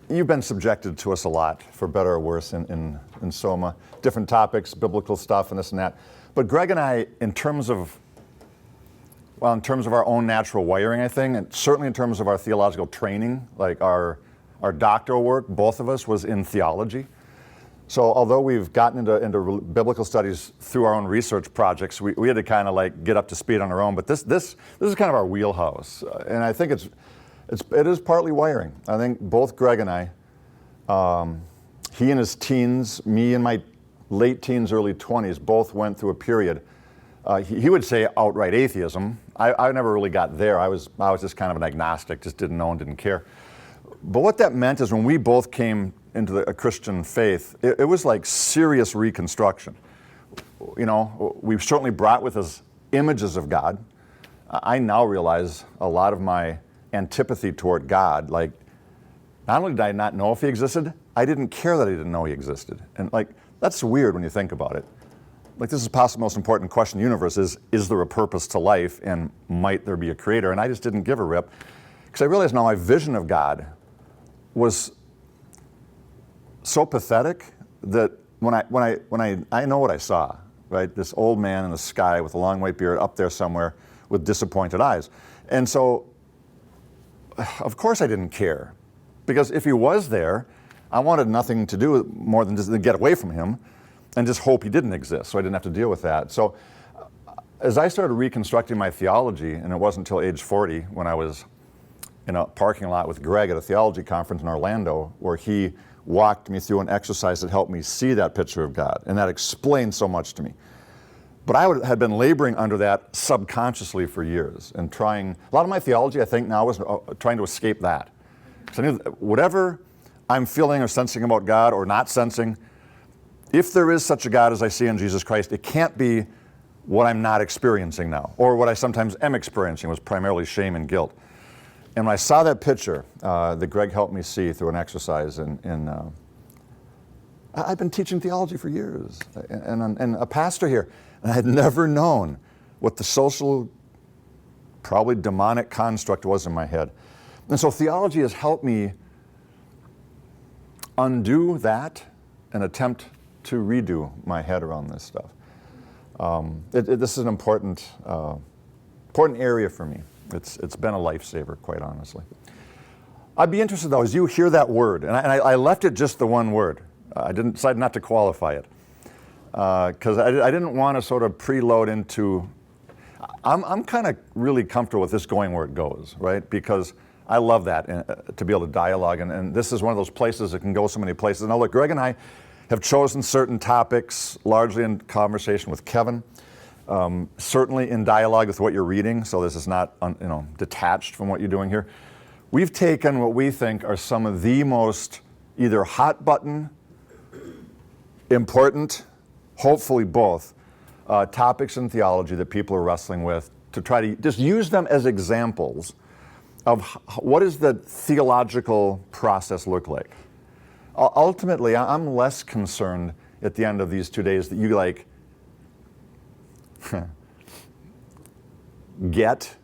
you've been subjected to us a lot, for better or worse, in Soma. Different topics, biblical stuff, and this and that. But Greg and I, in terms of our own natural wiring, I think, and certainly in terms of our theological training, like our doctoral work, both of us was in theology. So although we've gotten into biblical studies through our own research projects, we had to kind of like get up to speed on our own. But this is kind of our wheelhouse, and I think it is partly wiring. I think both Greg and I, he in his teens, me in my late teens, early 20s, both went through a period. He would say outright atheism. I never really got there. I was just kind of an agnostic, just didn't know and didn't care. But what that meant is when we both came into a Christian faith, it was like serious reconstruction. You know, we've certainly brought with us images of God. I now realize a lot of my antipathy toward God, like, not only did I not know if he existed, I didn't care that I didn't know he existed. And like, that's weird when you think about it. Like, this is possibly the most important question in the universe is there a purpose to life, and might there be a creator? And I just didn't give a rip, because I realized now my vision of God was so pathetic that when I know what I saw, right? This old man in the sky with a long white beard up there somewhere with disappointed eyes. And so, of course I didn't care, because if he was there, I wanted nothing to do more than just to get away from him and just hope he didn't exist, so I didn't have to deal with that. So as I started reconstructing my theology, and it wasn't until age 40 when I was in a parking lot with Greg at a theology conference in Orlando, where he walked me through an exercise that helped me see that picture of God, and that explained so much to me. But I had been laboring under that subconsciously for years, and trying, a lot of my theology I think now is trying to escape that. So I knew that whatever I'm feeling or sensing about God, or not sensing, if there is such a God as I see in Jesus Christ, it can't be what I'm not experiencing now, or what I sometimes am experiencing, was primarily shame and guilt. And when I saw that picture that Greg helped me see through an exercise, I've been teaching theology for years, and a pastor here, and I had never known what the social, probably demonic construct was in my head. And so theology has helped me undo that and attempt to redo my head around this stuff. This is an important area for me. It's been a lifesaver, quite honestly. I'd be interested, though, as you hear that word, and I left it just the one word. I didn't decide not to qualify it, because I didn't want to sort of preload into. I'm kind of really comfortable with this going where it goes, right? Because I love that, to be able to dialogue, and this is one of those places that can go so many places. Now, look, Greg and I have chosen certain topics, largely in conversation with Kevin. Certainly in dialogue with what you're reading, so this is not detached from what you're doing here. We've taken what we think are some of the most either hot button, important, hopefully both, topics in theology that people are wrestling with, to try to just use them as examples of what does the theological process look like. Ultimately, I'm less concerned at the end of these 2 days that you get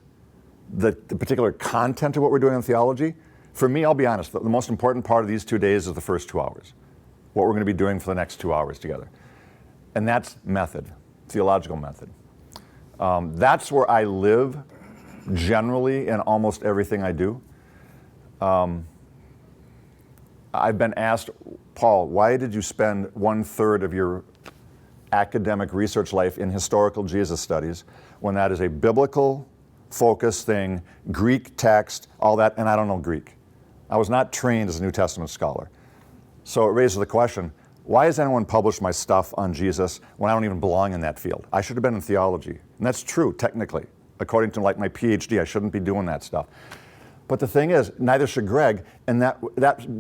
the particular content of what we're doing in theology. For me, I'll be honest, the most important part of these 2 days is the first 2 hours, what we're going to be doing for the next 2 hours together. And that's method, theological method. That's where I live generally in almost everything I do. I've been asked, Paul, why did you spend 1/3 of your academic research life in historical Jesus studies when that is a biblical focus thing, Greek text, all that, and I don't know Greek. I was not trained as a New Testament scholar. So it raises the question, why has anyone published my stuff on Jesus when I don't even belong in that field? I should have been in theology. And that's true, technically. According to my PhD, I shouldn't be doing that stuff. But the thing is, neither should Greg, and that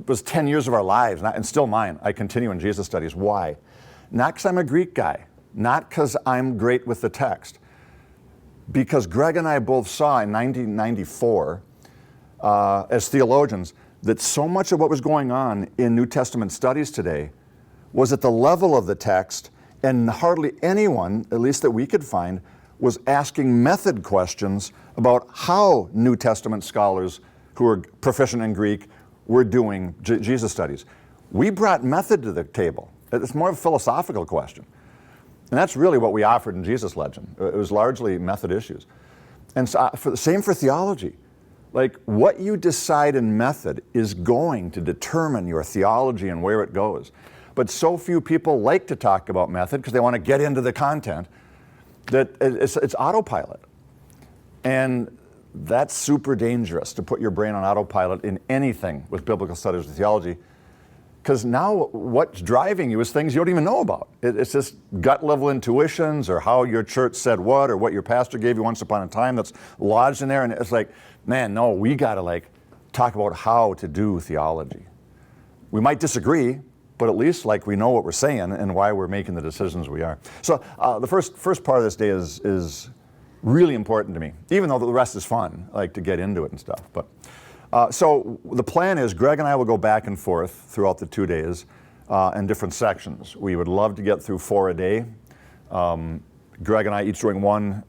was 10 years of our lives, and still mine. I continue in Jesus studies. Why? Not because I'm a Greek guy, not because I'm great with the text, because Greg and I both saw in 1994, as theologians, that so much of what was going on in New Testament studies today was at the level of the text, and hardly anyone, at least that we could find, was asking method questions about how New Testament scholars who were proficient in Greek we're doing Jesus studies. We brought method to the table. It's more of a philosophical question. And that's really what we offered in Jesus Legend. It was largely method issues. And so same for theology. Like, what you decide in method is going to determine your theology and where it goes. But so few people like to talk about method because they want to get into the content that it's autopilot. And that's super dangerous, to put your brain on autopilot in anything with biblical studies or theology, because now what's driving you is things you don't even know about. It's just gut level intuitions, or how your church said what, or what your pastor gave you once upon a time that's lodged in there. And it's like, man, no, we got to like talk about how to do theology. We might disagree, but at least like we know what we're saying and why we're making the decisions we are. So the first part of this day is really important to me, even though the rest is fun, like to get into it and stuff. But so the plan is Greg and I will go back and forth throughout the 2 days in different sections. We would love to get through 4 a day. Greg and I each doing 2 in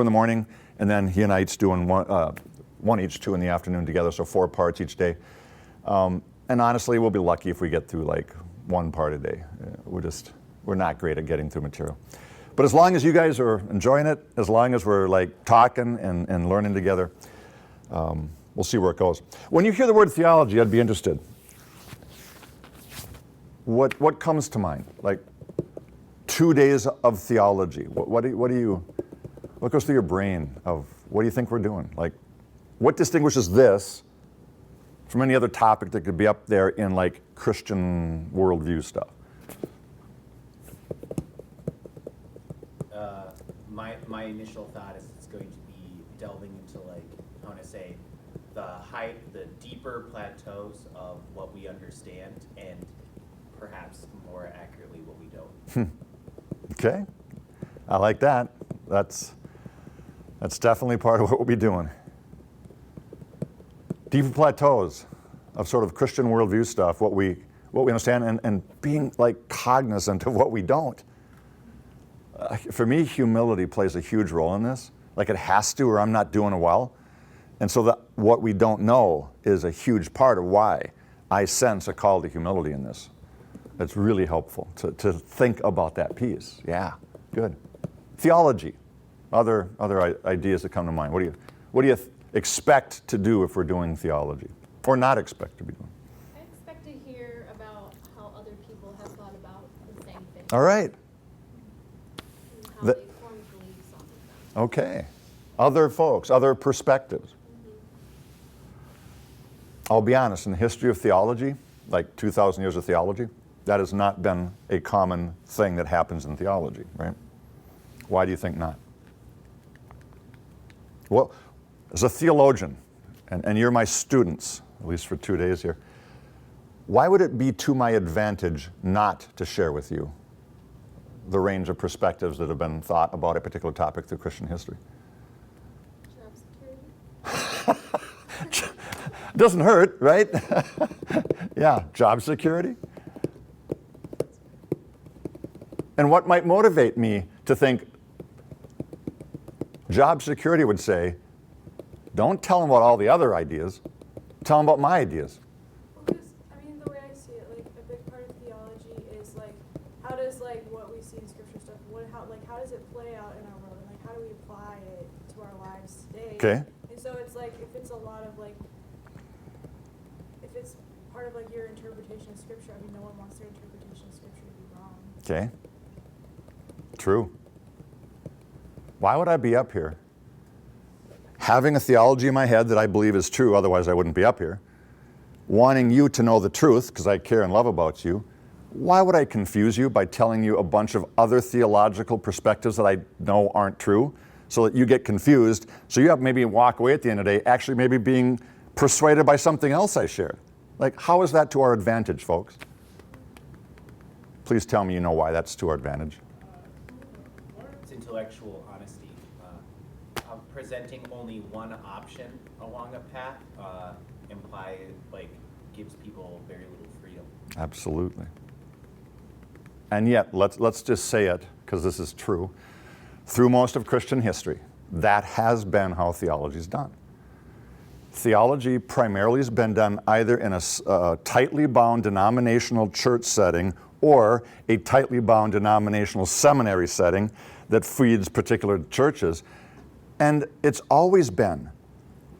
the morning, and then he and I each doing one each, 2 in the afternoon together, so 4 parts each day. And honestly, we'll be lucky if we get through like 1 part a day. We're not great at getting through material. But as long as you guys are enjoying it, as long as we're like talking and learning together, we'll see where it goes. When you hear the word theology, I'd be interested. What comes to mind? Like 2 days of theology. What goes through your brain of what do you think we're doing? Like, what distinguishes this from any other topic that could be up there in like Christian worldview stuff? My initial thought is it's going to be delving into, like, I want to say, the deeper plateaus of what we understand, and perhaps more accurately what we don't. Okay, I like that. That's definitely part of what we'll be doing. Deeper plateaus of sort of Christian worldview stuff, what we understand, and being like cognizant of what we don't. For me, humility plays a huge role in this. Like, it has to, or I'm not doing it well. And so what we don't know is a huge part of why I sense a call to humility in this. It's really helpful to think about that piece. Yeah, good. Theology, other ideas that come to mind. What do you expect to do if we're doing theology, or not expect to be doing? I expect to hear about how other people have thought about the same thing. All right. And how they form beliefs on them. Okay. Other folks, other perspectives. Mm-hmm. I'll be honest, in the history of theology, like 2,000 years of theology, that has not been a common thing that happens in theology, right? Why do you think not? Well, as a theologian, and you're my students, at least for 2 days here, why would it be to my advantage not to share with you the range of perspectives that have been thought about a particular topic through Christian history? Job security. Doesn't hurt, right? Yeah, job security. And what might motivate me to think job security would say, don't tell them about all the other ideas, tell them about my ideas. Well, because, I mean, the way I see it, like, a big part of theology is, like, how does, like, what we see in Scripture stuff, how does it play out in our world, and, like, how do we apply it to our lives today? Okay. And so it's, like, if it's a lot of, like, if it's part of, like, your interpretation of Scripture, I mean, no one wants their interpretation of Scripture to be wrong. Okay. True. Why would I be up here having a theology in my head that I believe is true, otherwise I wouldn't be up here, wanting you to know the truth because I care and love about you? Why would I confuse you by telling you a bunch of other theological perspectives that I know aren't true, so that you get confused, so you have maybe walk away at the end of the day actually maybe being persuaded by something else I shared? Like, how is that to our advantage, folks? Please tell me you know why that's to our advantage. It's intellectual honesty. Presenting only one option along a path gives people very little freedom. Absolutely. And yet, let's just say it, because this is true. Through most of Christian history, that has been how theology is done. theology primarily has been done either in a tightly bound denominational church setting or a tightly bound denominational seminary setting that feeds particular churches. And it's always been,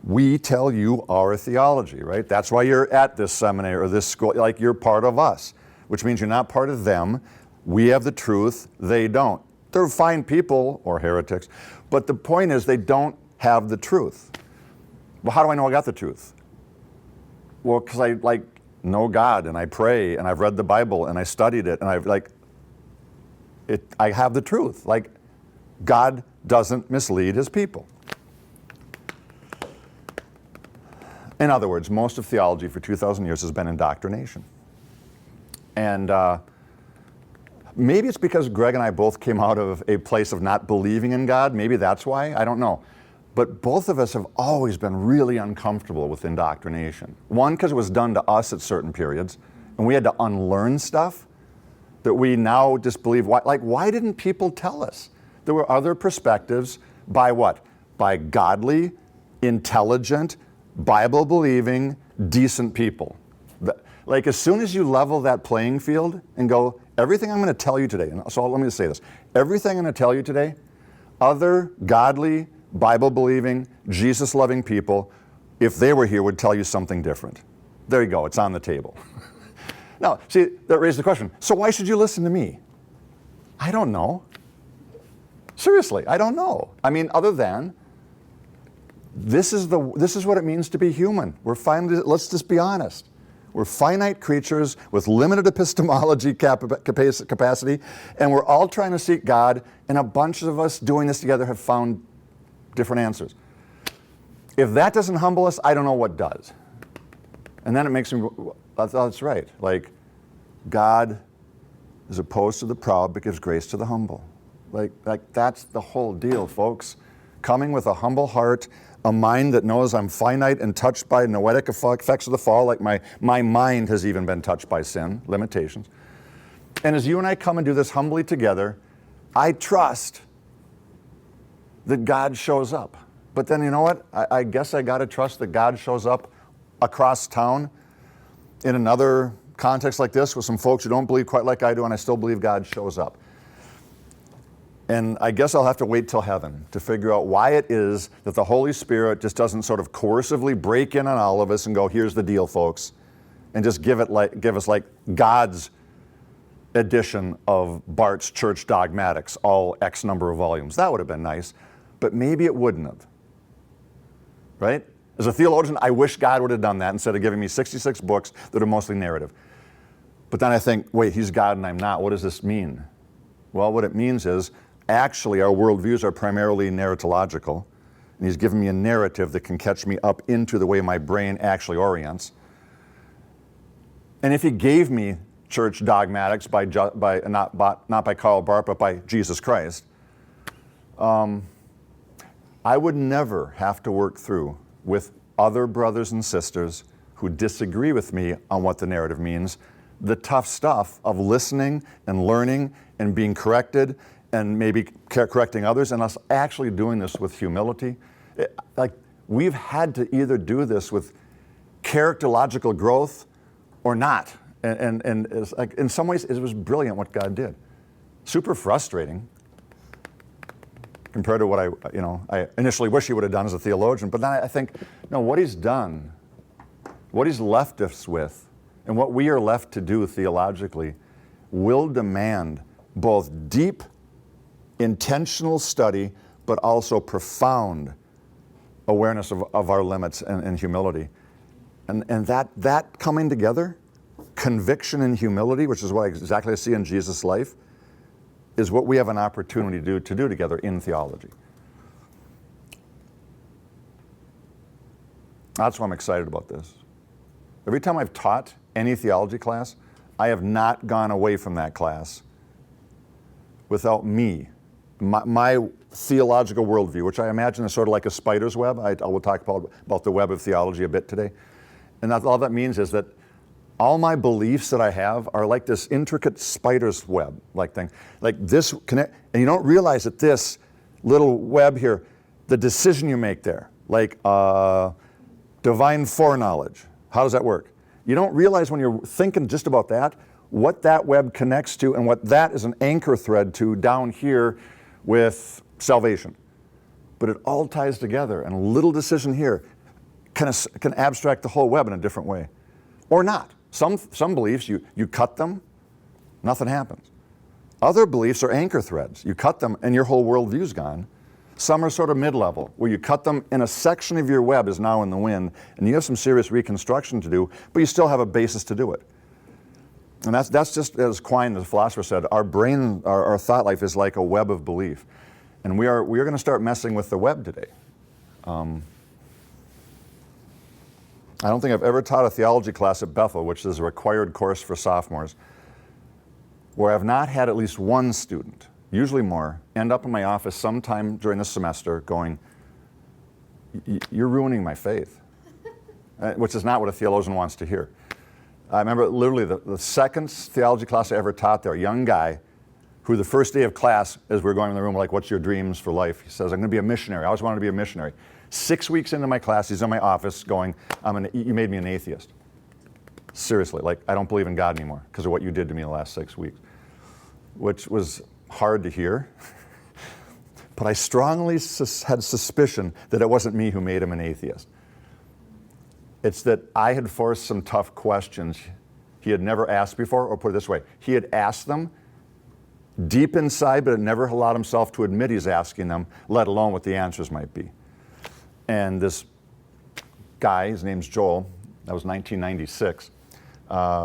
we tell you our theology, right? That's why you're at this seminary or this school, like you're part of us, which means you're not part of them. We have the truth, they don't. They're fine people or heretics, but the point is they don't have the truth. Well, how do I know I got the truth? Well, because I know God and I pray and I've read the Bible and I studied it and I have the truth. Like, God doesn't mislead his people. In other words, most of theology for 2,000 years has been indoctrination. And maybe it's because Greg and I both came out of a place of not believing in God. Maybe that's why. I don't know. But both of us have always been really uncomfortable with indoctrination. One, because it was done to us at certain periods, and we had to unlearn stuff that we now disbelieve. Why didn't people tell us? There were other perspectives by what? By godly, intelligent, Bible-believing, decent people. Like, as soon as you level that playing field and go, everything I'm going to tell you today, and so let me just say this, everything I'm going to tell you today, other godly, Bible-believing, Jesus-loving people, if they were here, would tell you something different. There you go, it's on the table. Now, see, that raised the question, so why should you listen to me? I don't know. Seriously, I don't know. I mean, other than, this is what it means to be human. Let's just be honest. We're finite creatures with limited epistemology capacity, and we're all trying to seek God, and a bunch of us doing this together have found different answers. If that doesn't humble us, I don't know what does. And then it makes me, that's right. Like, God is opposed to the proud but gives grace to the humble. Like that's the whole deal, folks. Coming with a humble heart, a mind that knows I'm finite and touched by noetic effects of the fall, like my mind has even been touched by sin, limitations. And as you and I come and do this humbly together, I trust that God shows up. But then you know what? I guess I got to trust that God shows up across town in another context like this with some folks who don't believe quite like I do, and I still believe God shows up. And I guess I'll have to wait till heaven to figure out why it is that the Holy Spirit just doesn't sort of coercively break in on all of us and go, here's the deal, folks, and just give us like God's edition of Bart's Church Dogmatics, all X number of volumes. That would have been nice, but maybe it wouldn't have, right? As a theologian, I wish God would have done that instead of giving me 66 books that are mostly narrative. But then I think, wait, he's God and I'm not. What does this mean? Well, what it means is, actually, our worldviews are primarily narratological, and he's given me a narrative that can catch me up into the way my brain actually orients. And if he gave me church dogmatics not by Karl Barth, but by Jesus Christ, I would never have to work through with other brothers and sisters who disagree with me on what the narrative means, the tough stuff of listening and learning and being corrected and maybe correcting others, and us actually doing this with humility. We've had to either do this with characterological growth or not. And it's like, in some ways, it was brilliant what God did. Super frustrating compared to what I initially wish he would have done as a theologian. But then I think, no, what he's done, what he's left us with, and what we are left to do theologically will demand both deep, intentional study, but also profound awareness of our limits and humility. And that coming together, conviction and humility, which is what exactly I see in Jesus' life, is what we have an opportunity to do together in theology. That's why I'm excited about this. Every time I've taught any theology class, I have not gone away from that class without my theological worldview, which I imagine is sort of like a spider's web. I will talk about the web of theology a bit today. And all that means is that all my beliefs that I have are like this intricate spider's web like thing. Like this connect, and you don't realize that this little web here, the decision you make there, like divine foreknowledge. How does that work? You don't realize when you're thinking just about that, what that web connects to and what that is an anchor thread to down here with salvation. But it all ties together, and a little decision here can abstract the whole web in a different way. Or not. Some beliefs, you cut them, nothing happens. Other beliefs are anchor threads. You cut them and your whole worldview's gone. Some are sort of mid-level, where you cut them and a section of your web is now in the wind, and you have some serious reconstruction to do, but you still have a basis to do it. And that's just, as Quine, the philosopher, said, our brain, our thought life is like a web of belief. And we are going to start messing with the web today. I don't think I've ever taught a theology class at Bethel, which is a required course for sophomores, where I've not had at least one student, usually more, end up in my office sometime during the semester going, "You're ruining my faith," which is not what a theologian wants to hear. I remember literally the second theology class I ever taught there, a young guy who the first day of class, as we were going in the room, like, "What's your dreams for life?" He says, "I'm going to be a missionary. I always wanted to be a missionary." 6 weeks into my class, he's in my office going, "You made me an atheist." Seriously, like, I don't believe in God anymore because of what you did to me in the last 6 weeks, which was hard to hear. But I strongly had suspicion that it wasn't me who made him an atheist. It's that I had forced some tough questions he had never asked before, or put it this way, he had asked them deep inside, but had never allowed himself to admit he's asking them, let alone what the answers might be. And this guy, his name's Joel, that was 1996,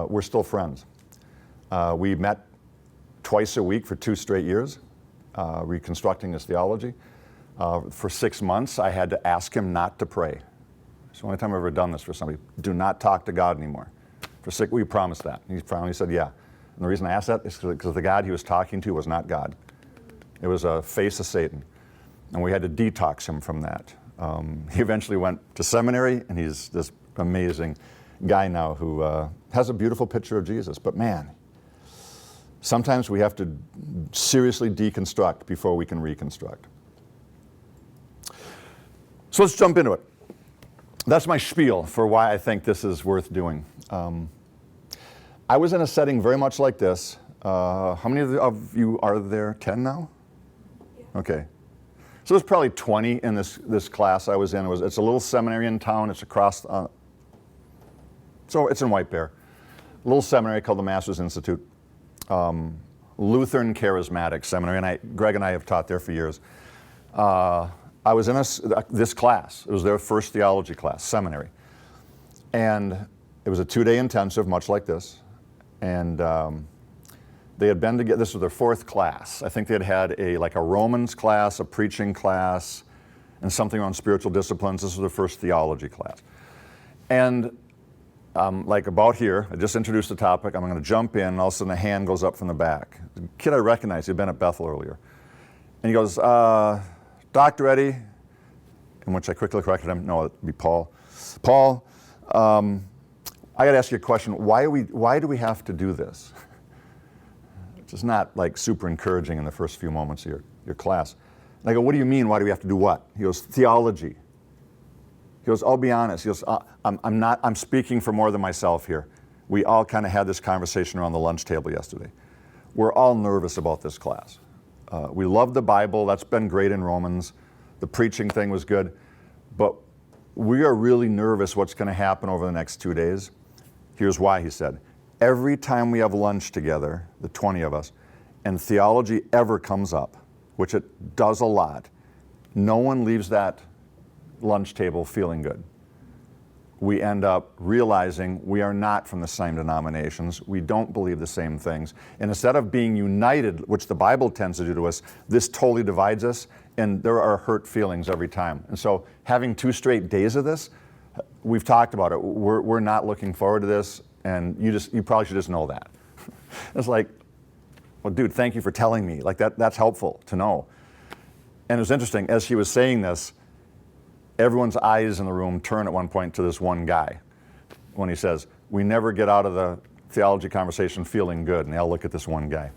we're still friends. We met twice a week for 2 straight years, reconstructing his theology. For 6 months, I had to ask him not to pray. It's the only time I've ever done this for somebody. Do not talk to God anymore. We promised that. He finally said, yeah. And the reason I asked that is because the God he was talking to was not God. It was a face of Satan. And we had to detox him from that. He eventually went to seminary, and he's this amazing guy now who has a beautiful picture of Jesus. But man, sometimes we have to seriously deconstruct before we can reconstruct. So let's jump into it. That's my spiel for why I think this is worth doing. I was in a setting very much like this. How many of you are there? 10 now? Yeah. Okay. So there's probably 20 in this class I was in. It's a little seminary in town. It's across, so it's in White Bear. A little seminary called the Masters Institute. Lutheran Charismatic Seminary, and Greg and I have taught there for years. I was in this class. It was their first theology class, seminary. And it was a 2-day intensive, much like this. And they had been together, this was their 4th class. I think they had a Romans class, a preaching class, and something on spiritual disciplines. This was their first theology class. And like about here, I just introduced the topic, I'm going to jump in, and all of a sudden a hand goes up from the back. The kid I recognized, he'd been at Bethel earlier. And he goes, Dr. Eddie, in which I quickly corrected him, no, it'd be Paul. Paul, I got to ask you a question. Why do we have to do this? It's just not like super encouraging in the first few moments of your class. And I go, what do you mean, why do we have to do what? He goes, theology. He goes, I'll be honest. He goes, I'm speaking for more than myself here. We all kind of had this conversation around the lunch table yesterday. We're all nervous about this class. We love the Bible. That's been great in Romans. The preaching thing was good. But we are really nervous what's going to happen over the next 2 days. Here's why, he said. Every time we have lunch together, the 20 of us, and theology ever comes up, which it does a lot, no one leaves that lunch table feeling good. We end up realizing we are not from the same denominations. We don't believe the same things. And instead of being united, which the Bible tends to do to us, this totally divides us, and there are hurt feelings every time. And so having 2 straight days of this, we've talked about it. We're not looking forward to this, and you probably should just know that. It's like, well, dude, thank you for telling me. Like that's helpful to know. And it was interesting, as he was saying this, everyone's eyes in the room turn at one point to this one guy when he says, we never get out of the theology conversation feeling good. And they all look at this one guy.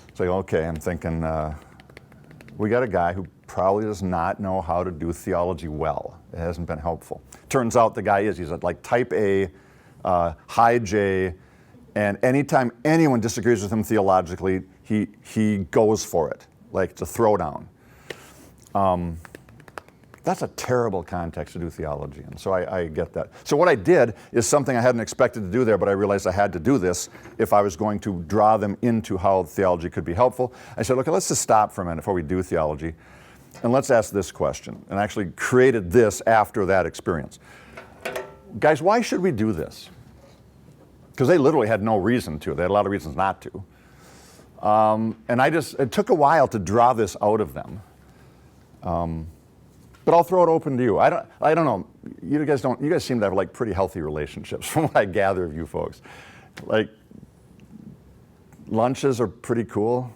It's like, okay, I'm thinking, we got a guy who probably does not know how to do theology well. It hasn't been helpful. Turns out the guy he's at like type A, high J, and anytime anyone disagrees with him theologically, he goes for it, like it's a throwdown. That's a terrible context to do theology in, so I get that. So what I did is something I hadn't expected to do there, but I realized I had to do this if I was going to draw them into how theology could be helpful. I said, okay, let's just stop for a minute before we do theology, and let's ask this question, and I actually created this after that experience. Guys, why should we do this? Because they literally had no reason to. They had a lot of reasons not to. And it took a while to draw this out of them. But I'll throw it open to you. I don't know. You guys seem to have like pretty healthy relationships from what I gather of you folks. Like, lunches are pretty cool.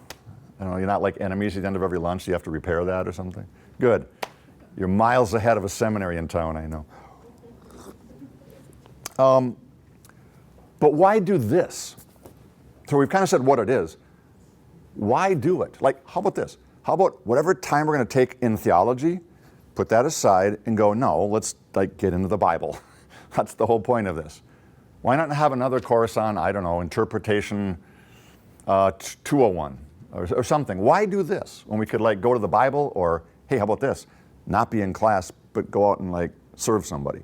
I don't know, you're not like enemies at the end of every lunch. You have to repair that or something. Good. You're miles ahead of a seminary in town, I know. But why do this? So we've kind of said what it is. Why do it? Like, how about this? How about whatever time we're going to take in theology, put that aside and go, no, let's like get into the Bible. That's the whole point of this. Why not have another course on, I don't know, interpretation 201 or something? Why do this when we could like go to the Bible, or hey, how about this? Not be in class, but go out and like serve somebody.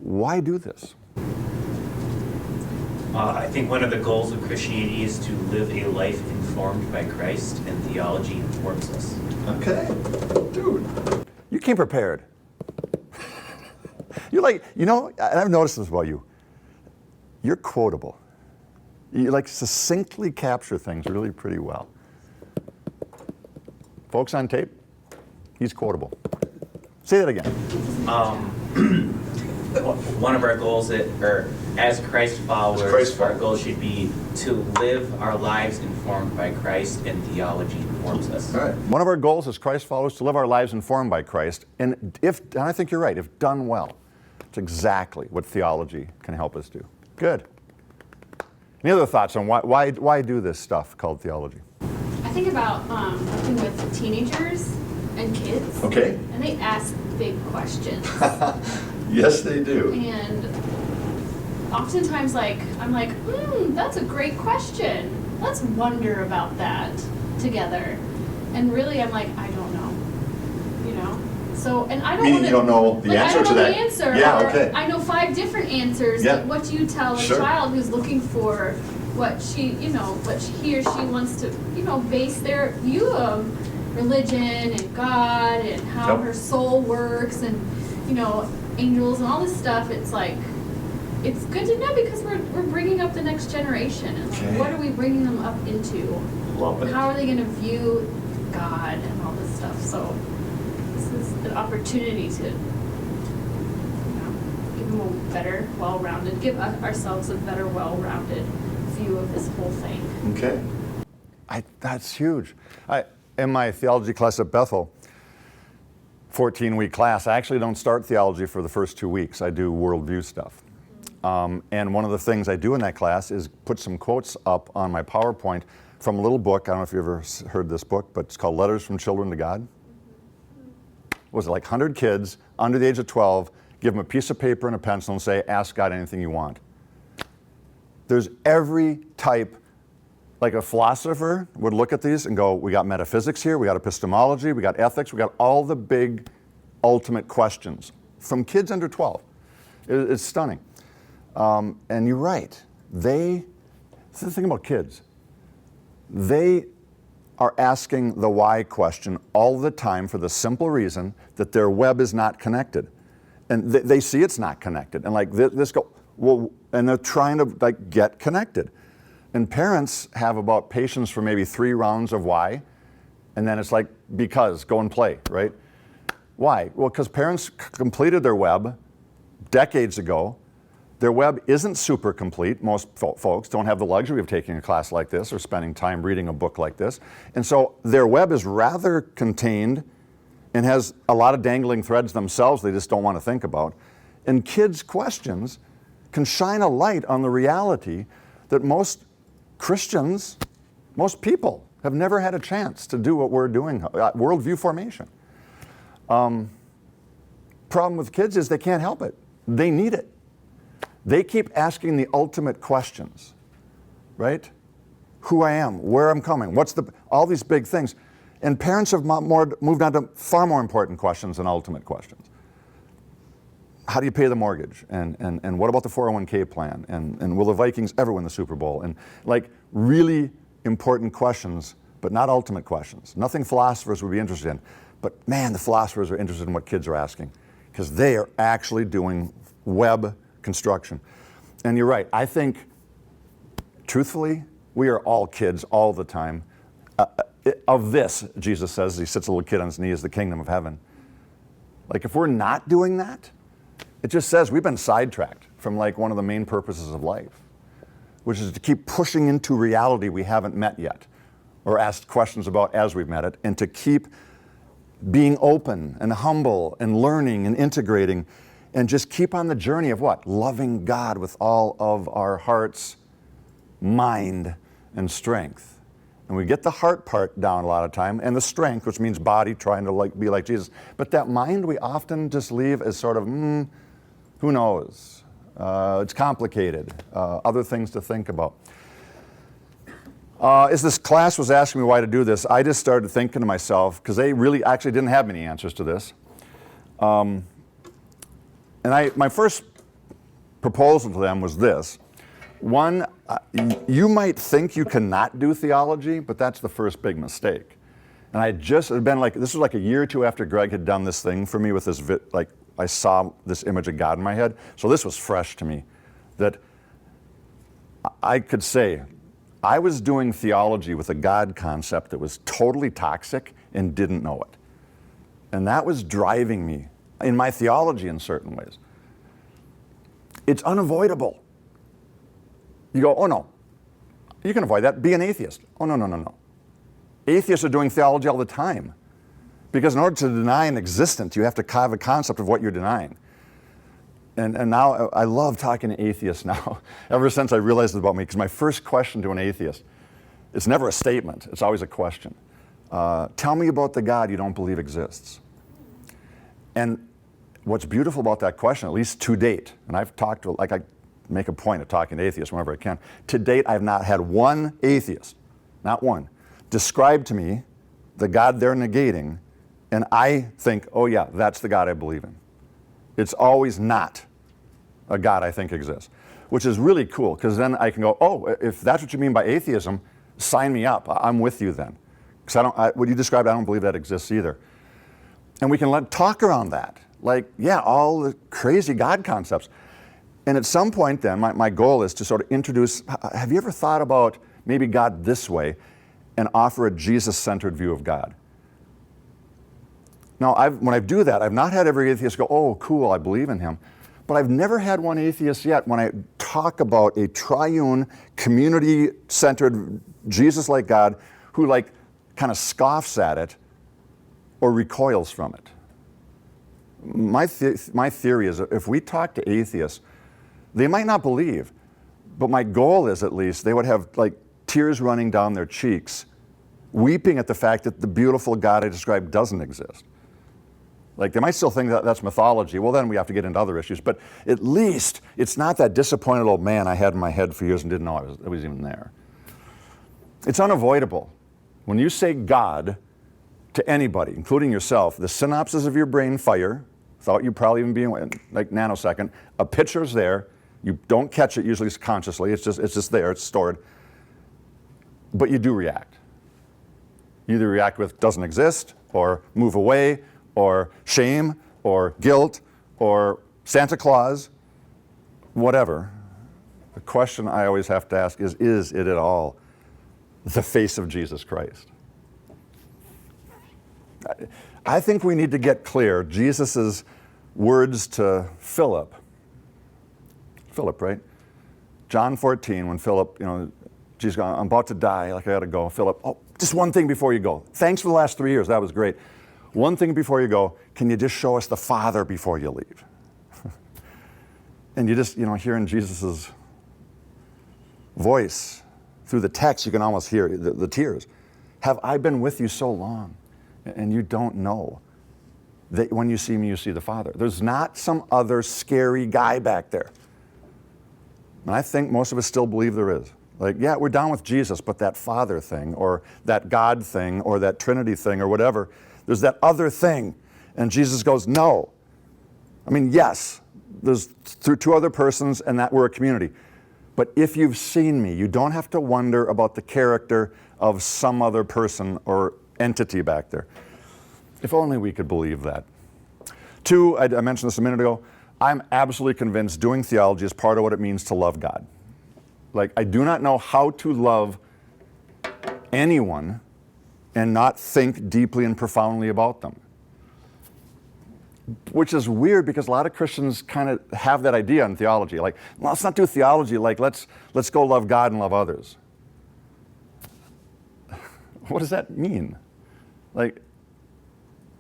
Why do this? I think one of the goals of Christianity is to live a life informed by Christ, and theology informs us. Okay. Dude. You came prepared. You're like, and I've noticed this about you. You're quotable. You like succinctly capture things really pretty well. Folks on tape, he's quotable. Say that again. One of our goals as Christ followers, our goal should be to live our lives informed by Christ, and theology informs us. All right. One of our goals as Christ followers to live our lives informed by Christ, and I think you're right, if done well, it's exactly what theology can help us do. Good. Any other thoughts on why do this stuff called theology? I think about working with teenagers and kids. Okay. And they ask big questions. Yes, they do. And oftentimes, I'm like, that's a great question. Let's wonder about that together. And really, I'm like, I don't know. So, and I don't Meaning wanna, you don't know the answer I don't to know that. the answer. Yeah, or okay. I know 5 different answers. Yeah. Like, what do you tell a Sure. child who's looking for what he or she wants to, base their view of religion and God and how Yep. her soul works and, angels and all this stuff. It's like, it's good to know because we're bringing up the next generation. And Okay. what are we bringing them up into? Love it. How are they going to view God and all this stuff? So this is an opportunity to, give them a better, well-rounded, give ourselves a better, well-rounded view of this whole thing. Okay. That's huge. In my theology class at Bethel, 14-week class, I actually don't start theology for the first 2 weeks. I do worldview stuff. And one of the things I do in that class is put some quotes up on my PowerPoint from a little book. I don't know if you've ever heard this book, but it's called Letters from Children to God. Was it like 100 kids under the age of 12, give them a piece of paper and a pencil and say, ask God anything you want. There's every type, like a philosopher would look at these and go, we got metaphysics here, we got epistemology, we got ethics, we got all the big ultimate questions from kids under 12. It's stunning. And you're right. This is the thing about kids. They are asking the why question all the time for the simple reason that their web is not connected. And they see it's not connected. And like this go, well, and they're trying to like get connected. And parents have about patience for maybe 3 rounds of why, and then it's like, because, go and play, right? Why? Well, because parents completed their web decades ago. Their web isn't super complete. Most folks don't have the luxury of taking a class like this or spending time reading a book like this. And so their web is rather contained and has a lot of dangling threads themselves they just don't want to think about. And kids' questions can shine a light on the reality that most Christians, most people have never had a chance to do what we're doing, worldview formation. Problem with kids is they can't help it. They need it. They keep asking the ultimate questions, right? Who I am, where I'm coming, all these big things. And parents have moved on to far more important questions than ultimate questions. How do you pay the mortgage? And what about the 401k plan? And will the Vikings ever win the Super Bowl? And like really important questions, but not ultimate questions. Nothing philosophers would be interested in. But man, the philosophers are interested in what kids are asking because they are actually doing web construction. And you're right. I think, truthfully, we are all kids all the time. Of this, Jesus says, he sits a little kid on his knee, is the kingdom of heaven. Like if we're not doing that, it just says we've been sidetracked from like one of the main purposes of life, which is to keep pushing into reality we haven't met yet or asked questions about as we've met it, and to keep being open and humble and learning and integrating and just keep on the journey of what? Loving God with all of our hearts, mind, and strength. And we get the heart part down a lot of time, and the strength, which means body, trying to be like Jesus. But that mind we often just leave as sort of, who knows? It's complicated. Other things to think about. As this class was asking me why to do this, I just started thinking to myself, because they really actually didn't have many answers to this. And my first proposal to them was this. One, you might think you cannot do theology, but that's the first big mistake. And I just had been like, this was like a year or two after Greg had done this thing for me with this, like I saw this image of God in my head. So this was fresh to me, that I could say, I was doing theology with a God concept that was totally toxic and didn't know it. And that was driving me in my theology in certain ways. It's unavoidable. You go, oh no, you can avoid that. Be an atheist. Oh no, no, no, no. Atheists are doing theology all the time. Because in order to deny an existence, you have to have a concept of what you're denying. And now I love talking to atheists now, ever since I realized it about me, because my first question to an atheist, it's never a statement, it's always a question. Tell me about the God you don't believe exists. And what's beautiful about that question, at least to date, and I've talked to, like I make a point of talking to atheists whenever I can, to date I've not had one atheist, not one, describe to me the God they're negating, and I think, oh yeah, that's the God I believe in. It's always not a God I think exists, which is really cool, because then I can go, oh, if that's what you mean by atheism, sign me up. I'm with you then. Because what you described, I don't believe that exists either. And we can talk around that. Like, yeah, all the crazy God concepts. And at some point then, my goal is to sort of introduce, have you ever thought about maybe God this way and offer a Jesus-centered view of God? Now, when I do that, I've not had every atheist go, oh, cool, I believe in him. But I've never had one atheist yet when I talk about a triune, community-centered, Jesus-like God who like kind of scoffs at it or recoils from it. My theory is that if we talk to atheists, they might not believe, but my goal is at least they would have like tears running down their cheeks, weeping at the fact that the beautiful God I described doesn't exist. Like they might still think that that's mythology. Well, then we have to get into other issues. But at least it's not that disappointed old man I had in my head for years and didn't know I was even there. It's unavoidable. When you say God to anybody, including yourself, the synapses of your brain fire, without you probably even being like nanosecond. A picture's there. You don't catch it usually consciously. It's just there. It's stored. But you do react. You either react with doesn't exist, or move away, or shame, or guilt, or Santa Claus, whatever. The question I always have to ask is it at all the face of Jesus Christ? I think we need to get clear. Jesus' words to Philip, right? John 14, when Philip, Jesus goes, I'm about to die, like I gotta go. Philip, oh, just one thing before you go. Thanks for the last 3 years, that was great. One thing before you go, can you just show us the Father before you leave? And you just, hearing Jesus' voice through the text, you can almost hear the tears. Have I been with you so long and you don't know that when you see me, you see the Father? There's not some other scary guy back there. And I think most of us still believe there is. Like, yeah, we're down with Jesus, but that Father thing, or that God thing, or that Trinity thing, or whatever, there's that other thing. And Jesus goes, no. I mean, yes, there's through two other persons, and that we're a community. But if you've seen me, you don't have to wonder about the character of some other person or entity back there. If only we could believe that. Two, I mentioned this a minute ago, I'm absolutely convinced doing theology is part of what it means to love God. Like, I do not know how to love anyone and not think deeply and profoundly about them. Which is weird because a lot of Christians kind of have that idea in theology. Like, well, let's not do theology, like let's go love God and love others. What does that mean? Like,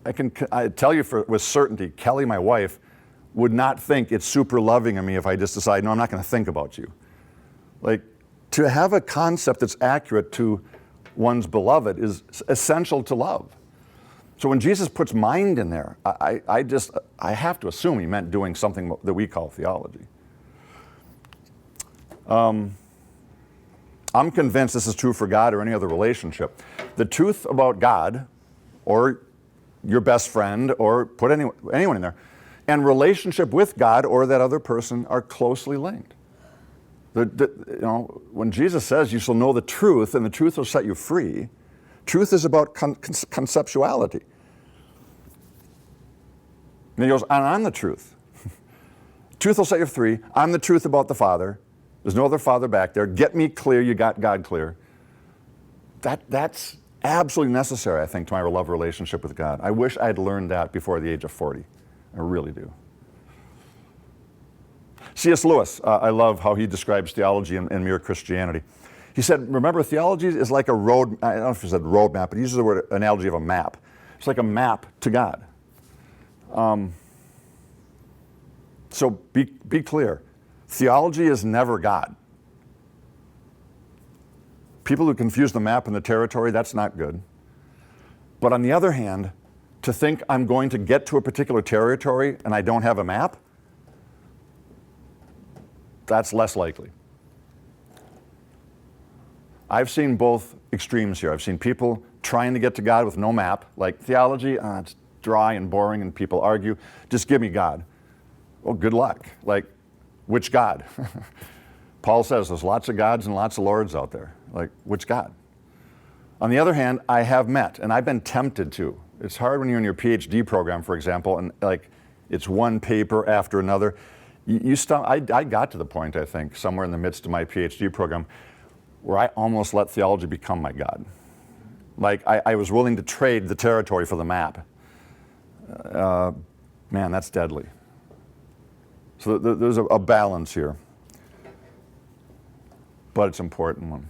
I tell you with certainty, Kelly, my wife, would not think it's super loving of me if I just decide, no, I'm not going to think about you. Like, to have a concept that's accurate to one's beloved is essential to love. So when Jesus puts mind in there, I have to assume he meant doing something that we call theology. I'm convinced this is true for God or any other relationship. The truth about God, or your best friend, or put anyone in there, and relationship with God or that other person are closely linked. When Jesus says you shall know the truth and the truth will set you free, truth is about conceptuality. And he goes, and I'm the truth. Truth will set you free. I'm the truth about the Father. There's no other Father back there. Get me clear, you got God clear. That's absolutely necessary, I think, to my love relationship with God. I wish I had learned that before the age of 40. I really do. C.S. Lewis, I love how he describes theology and mere Christianity. He said, remember, theology is like a road, I don't know if he said road map, but he uses the word analogy of a map. It's like a map to God. So be clear. Theology is never God. People who confuse the map and the territory, that's not good. But on the other hand, to think I'm going to get to a particular territory and I don't have a map, that's less likely. I've seen both extremes here. I've seen people trying to get to God with no map, like theology, it's dry and boring and people argue, just give me God. Well, good luck. Like, which God? Paul says there's lots of gods and lots of lords out there. Like, which God? On the other hand, I have met, and I've been tempted to. It's hard when you're in your PhD program, for example, and like it's one paper after another. I got to the point, I think, somewhere in the midst of my PhD program, where I almost let theology become my God. Like, I was willing to trade the territory for the map. Man, that's deadly. So there's a balance here. But it's an important one.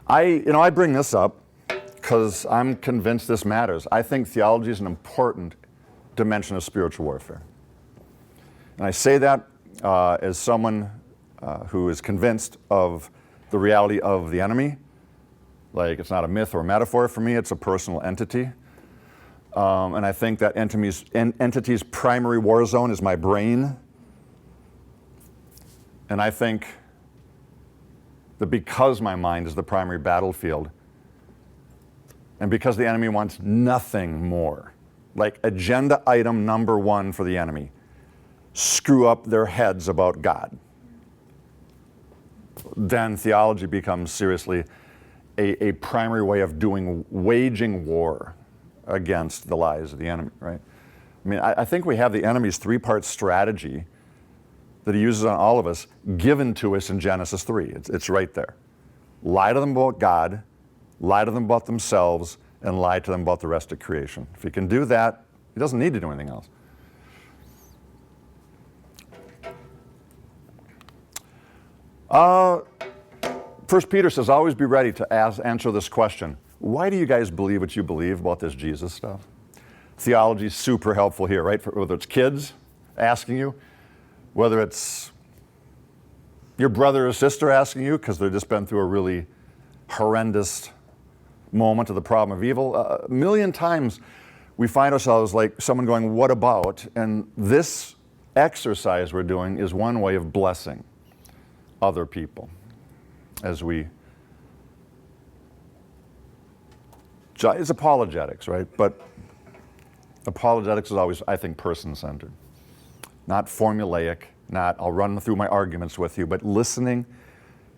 I bring this up because I'm convinced this matters. I think theology is an important dimension of spiritual warfare. And I say that as someone who is convinced of the reality of the enemy. Like, it's not a myth or a metaphor for me, it's a personal entity. And I think that entity's primary war zone is my brain. And I think that because my mind is the primary battlefield, and because the enemy wants nothing more, like agenda item number one for the enemy, screw up their heads about God, then theology becomes seriously a primary way of waging war against the lies of the enemy, right? I mean, I think we have the enemy's three-part strategy that he uses on all of us, given to us in Genesis 3. It's right there. Lie to them about God, lie to them about themselves, and lie to them about the rest of creation. If he can do that, he doesn't need to do anything else. First Peter says, always be ready to answer this question. Why do you guys believe what you believe about this Jesus stuff? Theology is super helpful here, right? Whether it's kids asking you, whether it's your brother or sister asking you because they've just been through a really horrendous moment of the problem of evil. A million times we find ourselves like someone going, what about? And this exercise we're doing is one way of blessing other people as we, it's apologetics, right? But apologetics is always, I think, person-centered. Not formulaic, not I'll run through my arguments with you, but listening,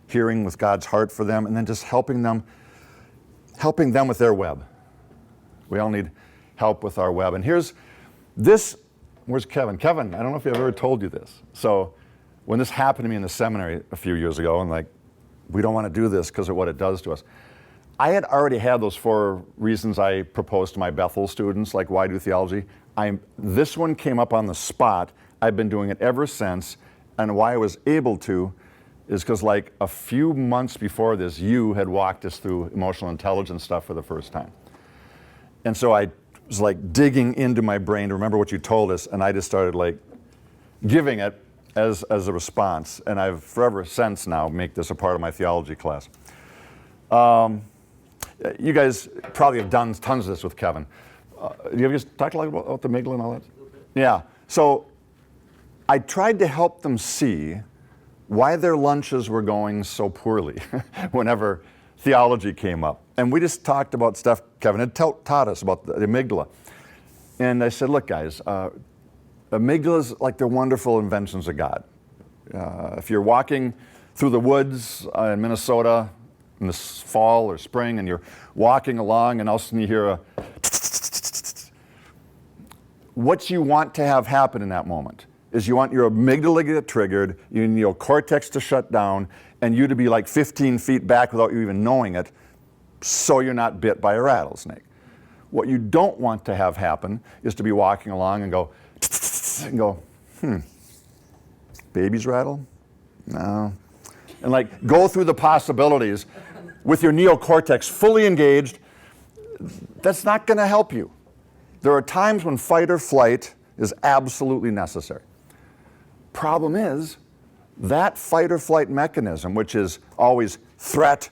hearing with God's heart for them, and then just helping them with their web. We all need help with our web. And here's this, where's Kevin? Kevin, I don't know if I've ever told you this. So when this happened to me in the seminary a few years ago, and like, we don't want to do this because of what it does to us. I had already had those 4 reasons I proposed to my Bethel students, like why do theology? This one came up on the spot. I've been doing it ever since, and why I was able to is because like a few months before this, you had walked us through emotional intelligence stuff for the first time. And so I was like digging into my brain to remember what you told us, and I just started like giving it as a response. And I've forever since now make this a part of my theology class. You guys probably have done tons of this with Kevin. Do you ever just talk a lot about the amygdala and all that? Yeah. So I tried to help them see why their lunches were going so poorly whenever theology came up. And we just talked about stuff Kevin had taught us about the amygdala. And I said, look, guys, amygdalas, like they're wonderful inventions of God. If you're walking through the woods in Minnesota in the fall or spring, and you're walking along, and all of a sudden you hear a what you want to have happen in that moment is you want your amygdala to get triggered, your neocortex to shut down, and you to be like 15 feet back without you even knowing it, so you're not bit by a rattlesnake. What you don't want to have happen is to be walking along and go, babies rattle? No. And like go through the possibilities with your neocortex fully engaged. That's not going to help you. There are times when fight or flight is absolutely necessary. Problem is, that fight or flight mechanism, which is always threat,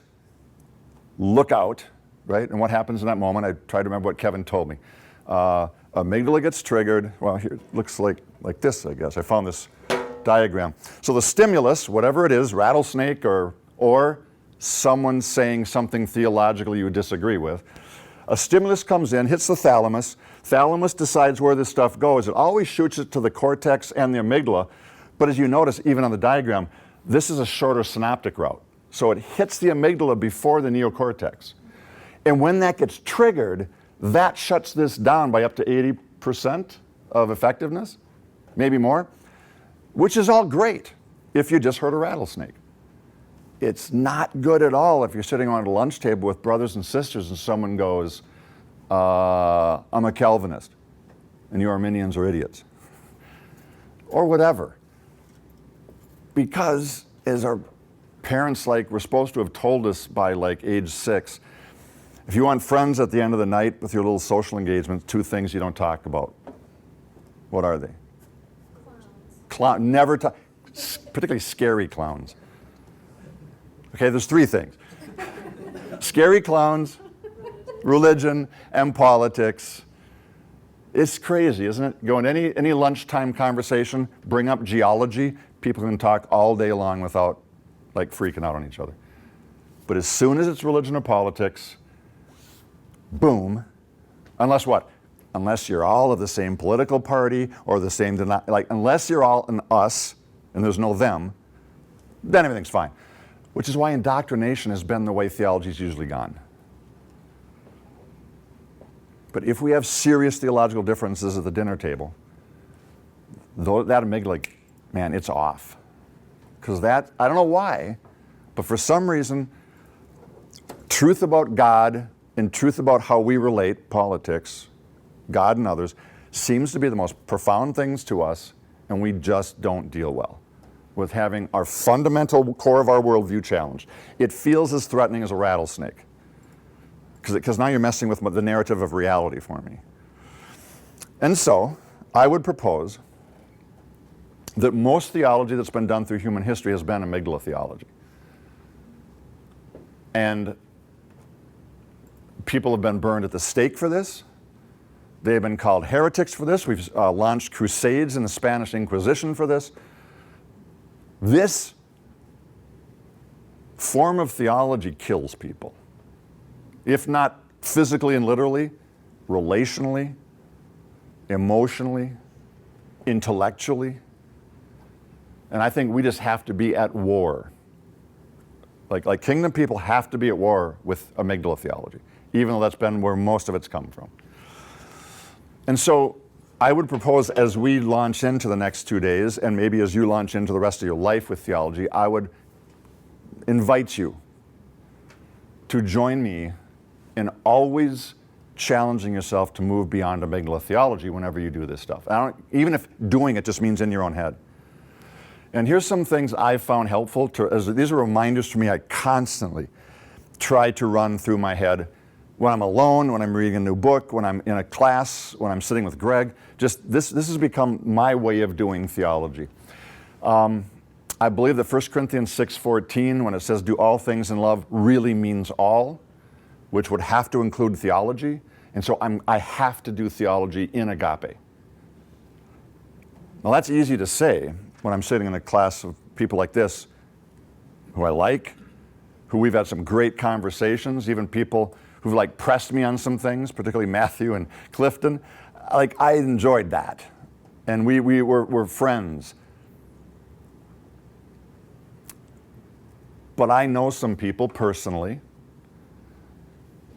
look out, right? And what happens in that moment? I try to remember what Kevin told me. Amygdala gets triggered. Well, here it looks like this, I guess. I found this diagram. So the stimulus, whatever it is, rattlesnake or someone saying something theologically you disagree with, a stimulus comes in, hits the thalamus. Thalamus decides where this stuff goes. It always shoots it to the cortex and the amygdala. But as you notice, even on the diagram, this is a shorter synaptic route. So it hits the amygdala before the neocortex. And when that gets triggered, that shuts this down by up to 80% of effectiveness, maybe more, which is all great if you just heard a rattlesnake. It's not good at all if you're sitting around a lunch table with brothers and sisters and someone goes, I'm a Calvinist, and you Arminians are idiots, or whatever. Because as our parents were supposed to have told us by age 6, if you want friends at the end of the night with your little social engagements, 2 things you don't talk about. What are they? Clowns. Never talk, particularly scary clowns. Okay, there's 3 things. Scary clowns, religion, and politics. It's crazy, isn't it? Go in any lunchtime conversation, bring up geology, people can talk all day long without freaking out on each other. But as soon as it's religion or politics, boom, unless what? Unless you're all of the same political party or the same, unless you're all an us and there's no them, then everything's fine. Which is why indoctrination has been the way theology's usually gone. But if we have serious theological differences at the dinner table, that amygdala, man, it's off. Because that, I don't know why, but for some reason, truth about God and truth about how we relate, politics, God and others, seems to be the most profound things to us, and we just don't deal well with having our fundamental core of our worldview challenged. It feels as threatening as a rattlesnake, because now you're messing with the narrative of reality for me. And so, I would propose that most theology that's been done through human history has been amygdala theology. And People have been burned at the stake for this. They've been called heretics for this. We've launched crusades in the Spanish Inquisition for this. This form of theology kills people. If not physically and literally, relationally, emotionally, intellectually. And I think we just have to be at war. Like kingdom people have to be at war with amygdala theology, even though that's been where most of it's come from. And so I would propose, as we launch into the next 2 days, and maybe as you launch into the rest of your life with theology, I would invite you to join me in always challenging yourself to move beyond amygdala theology whenever you do this stuff. Even if doing it just means in your own head. And here's some things I've found helpful. These are reminders to me I constantly try to run through my head when I'm alone, when I'm reading a new book, when I'm in a class, when I'm sitting with Greg. Just this has become my way of doing theology. I believe that 1 Corinthians 6:14, when it says do all things in love, really means all, which would have to include theology. And so I have to do theology in agape. Now that's easy to say when I'm sitting in a class of people like this, who I like, who we've had some great conversations, even people who've like pressed me on some things, particularly Matthew and Clifton. Like, I enjoyed that. And we're friends. But I know some people personally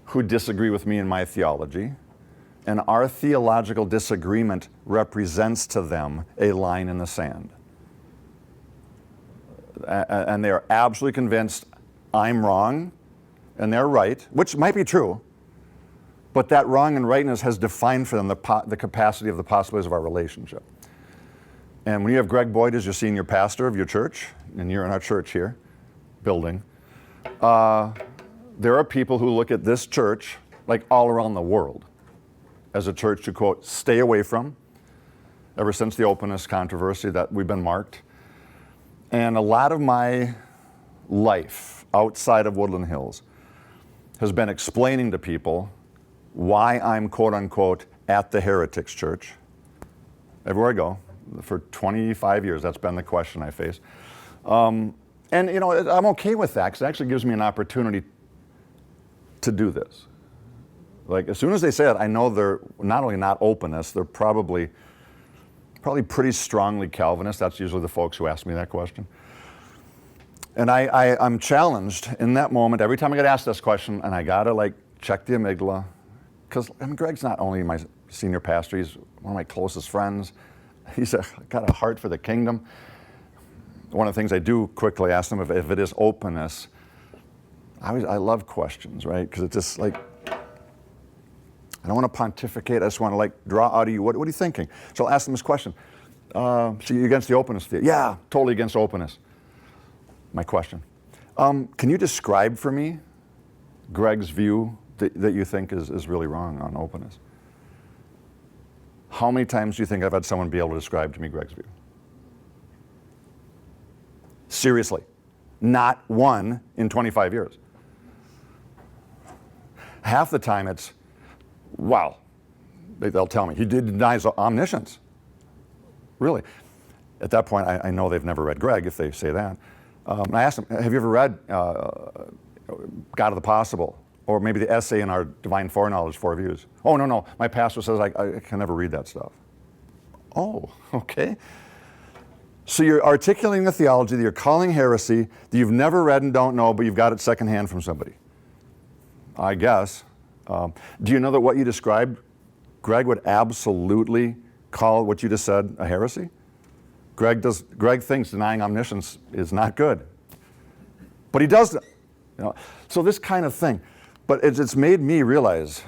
who disagree with me in my theology, and our theological disagreement represents to them a line in the sand. And they are absolutely convinced I'm wrong and they're right, which might be true, but that wrong and rightness has defined for them the capacity of the possibilities of our relationship. And when you have Greg Boyd as your senior pastor of your church, and you're in our church here, building, there are people who look at this church, like all around the world, as a church to, quote, stay away from, ever since the openness controversy that we've been marked. And a lot of my life outside of Woodland Hills has been explaining to people why I'm, quote unquote, at the heretics church. Everywhere I go, for 25 years, that's been the question I face. And you know, I'm okay with that, because it actually gives me an opportunity to do this. Like, as soon as they say it, I know they're not only not openness, they're probably pretty strongly Calvinist. That's usually the folks who ask me that question. And I'm challenged in that moment every time I get asked this question, and I gotta like check the amygdala, because I mean, Greg's not only my senior pastor, he's one of my closest friends. He's got a heart for the kingdom. One of the things I do quickly ask them if it is openness. I love questions, right? Because it's just like, I don't want to pontificate. I just want to like draw out of you, what are you thinking? So I'll ask them this question. So you're against the openness theory? Yeah, totally against openness. My question. Can you describe for me Greg's view that you think is really wrong on openness? How many times do you think I've had someone be able to describe to me Greg's view? Seriously, not one in 25 years. Half the time it's, wow, they'll tell me, he denies omniscience. Really. At that point, I know they've never read Greg if they say that. I asked them, have you ever read God of the Possible? Or maybe the essay in our Divine Foreknowledge, 4 Views? Oh, no, my pastor says I can never read that stuff. Oh, okay. So you're articulating a theology that you're calling heresy, that you've never read and don't know, but you've got it secondhand from somebody. I guess. Do you know that what you described, Greg would absolutely call what you just said a heresy? Greg thinks denying omniscience is not good. But he does it. You know? So this kind of thing. But it's made me realize,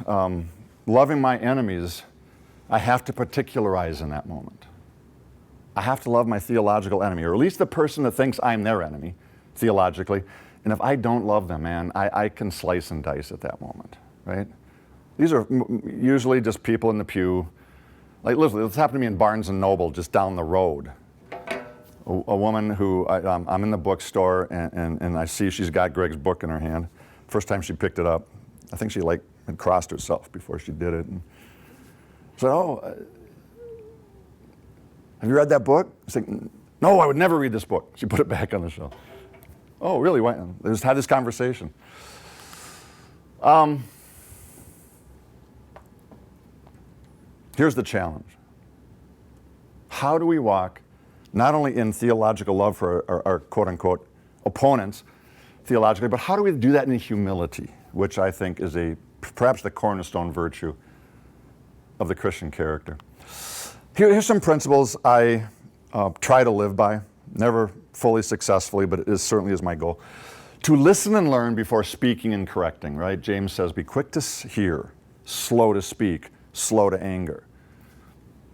loving my enemies, I have to particularize in that moment. I have to love my theological enemy, or at least the person that thinks I'm their enemy, theologically. And if I don't love them, man, I can slice and dice at that moment, right? These are usually just people in the pew. Like, listen, this happened to me in Barnes & Noble, just down the road. A woman who, I'm in the bookstore, and I see she's got Greg's book in her hand. First time she picked it up, I think she like had crossed herself before she did it. And I said, oh, have you read that book? I said, no, I would never read this book. She put it back on the shelf. Oh, really? Why? They just had this conversation. Here's the challenge. How do we walk not only in theological love for our quote-unquote opponents theologically, but how do we do that in humility, which I think is perhaps the cornerstone virtue of the Christian character. Here's some principles I try to live by, never fully successfully, but it certainly is my goal. To listen and learn before speaking and correcting, right? James says, be quick to hear, slow to speak, slow to anger.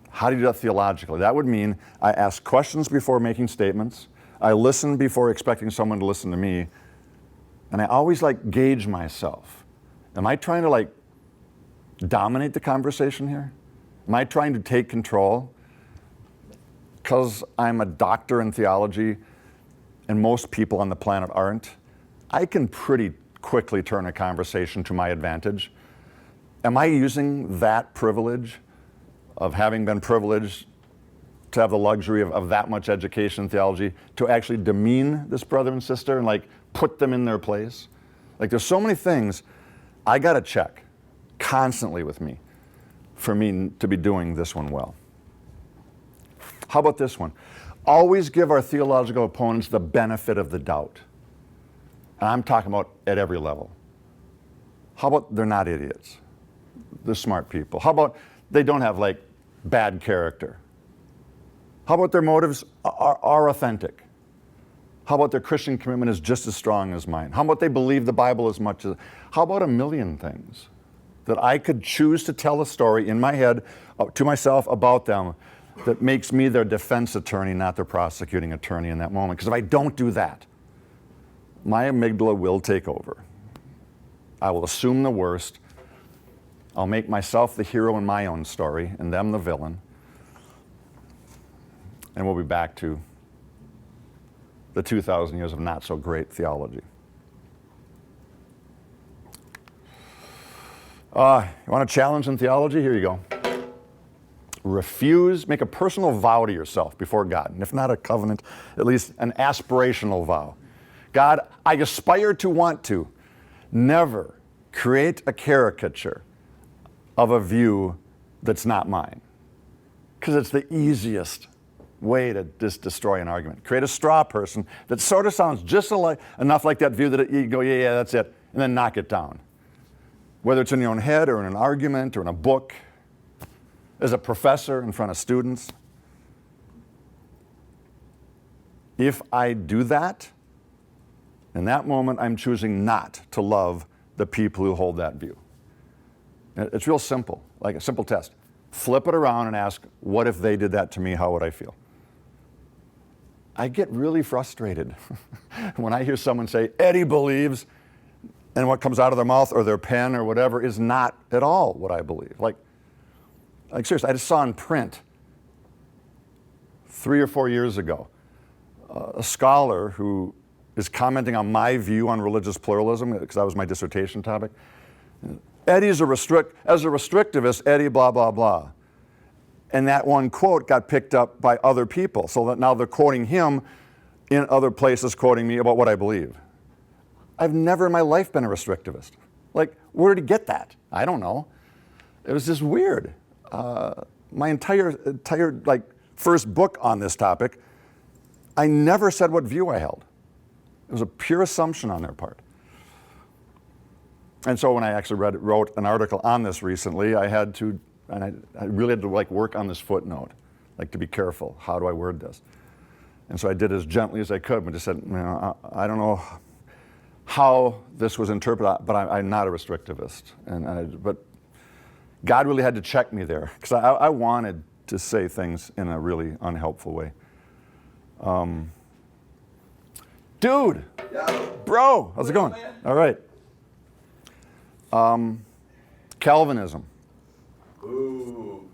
How do you do that theologically? That would mean I ask questions before making statements. I listen before expecting someone to listen to me. And I always gauge myself. Am I trying to dominate the conversation here? Am I trying to take control? Because I'm a doctor in theology and most people on the planet aren't, I can pretty quickly turn a conversation to my advantage. Am I using that privilege of having been privileged to have the luxury of that much education in theology to actually demean this brother and sister and put them in their place? There's so many things I gotta check constantly with me for me to be doing this one well. How about this one? Always give our theological opponents the benefit of the doubt. And I'm talking about at every level. How about they're not idiots? They're smart people. How about they don't have bad character? How about their motives are authentic? How about their Christian commitment is just as strong as mine? How about they believe the Bible as much as... How about a million things that I could choose to tell a story in my head to myself about them that makes me their defense attorney, not their prosecuting attorney in that moment? Because if I don't do that, my amygdala will take over. I will assume the worst. I'll make myself the hero in my own story and them the villain. And we'll be back to the 2,000 years of not so great theology. You want a challenge in theology? Here you go. Make a personal vow to yourself before God. And if not a covenant, at least an aspirational vow. God, I aspire to want to never create a caricature of a view that's not mine. Because it's the easiest way to just destroy an argument. Create a straw person that sort of sounds just enough like that view that you go, yeah, that's it, and then knock it down. Whether it's in your own head or in an argument or in a book, as a professor in front of students. If I do that, in that moment, I'm choosing not to love the people who hold that view. It's real simple, like a simple test. Flip it around and ask, what if they did that to me? How would I feel? I get really frustrated when I hear someone say, Eddie believes, and what comes out of their mouth or their pen or whatever is not at all what I believe. Like seriously, I just saw in print 3 or 4 years ago, a scholar who is commenting on my view on religious pluralism, because that was my dissertation topic. Eddie's as a restrictivist, Eddie blah, blah, blah. And that one quote got picked up by other people, so that now they're quoting him in other places, quoting me about what I believe. I've never in my life been a restrictivist. Where did he get that? I don't know. It was just weird. My entire first book on this topic, I never said what view I held. It was a pure assumption on their part. And so when I actually wrote an article on this recently, I really had to work on this footnote, to be careful. How do I word this? And so I did as gently as I could, but just said, I don't know how this was interpreted, but I'm not a restrictivist. But God really had to check me there, because I wanted to say things in a really unhelpful way. Dude, bro, how's it going? All right. Calvinism. Ooh.